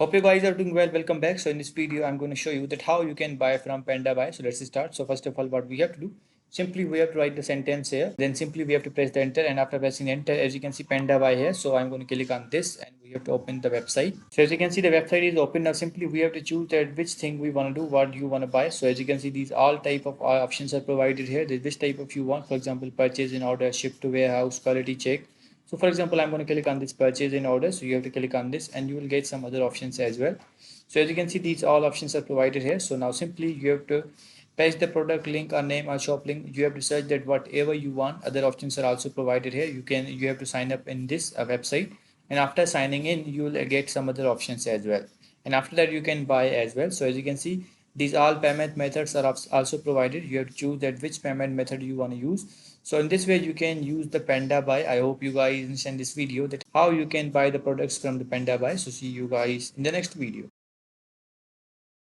Hope you guys are doing well. Welcome back. So in this video, I'm going to show you that how you can buy from Pandabuy. So let's start. So first of all, what we have to do, simply we have to write the sentence here. Then simply we have to press the enter. And after pressing enter, as you can see Pandabuy here. So I'm going to click on this and we have to open the website. So as you can see, the website is open. Now simply we have to choose that which thing we want to do, what you want to buy. So as you can see, these all type of options are provided here. There's which type of you want. For example, purchase in order, ship to warehouse, quality check. So for example, I'm going to click on this purchase in order. So you have to click on this and you will get some other options as well. So as you can see, these all options are provided here. So now simply you have to paste the product link or name or shop link. You have to search that whatever you want. Other options are also provided here. You have to sign up in this website, and after signing in, you will get some other options as well. And after that, you can buy as well. So as you can see, these all payment methods are also provided. You have to choose that which payment method you want to use. So in this way, you can use the Pandabuy. I hope you guys understand this video that how you can buy the products from the Pandabuy. So see you guys in the next video.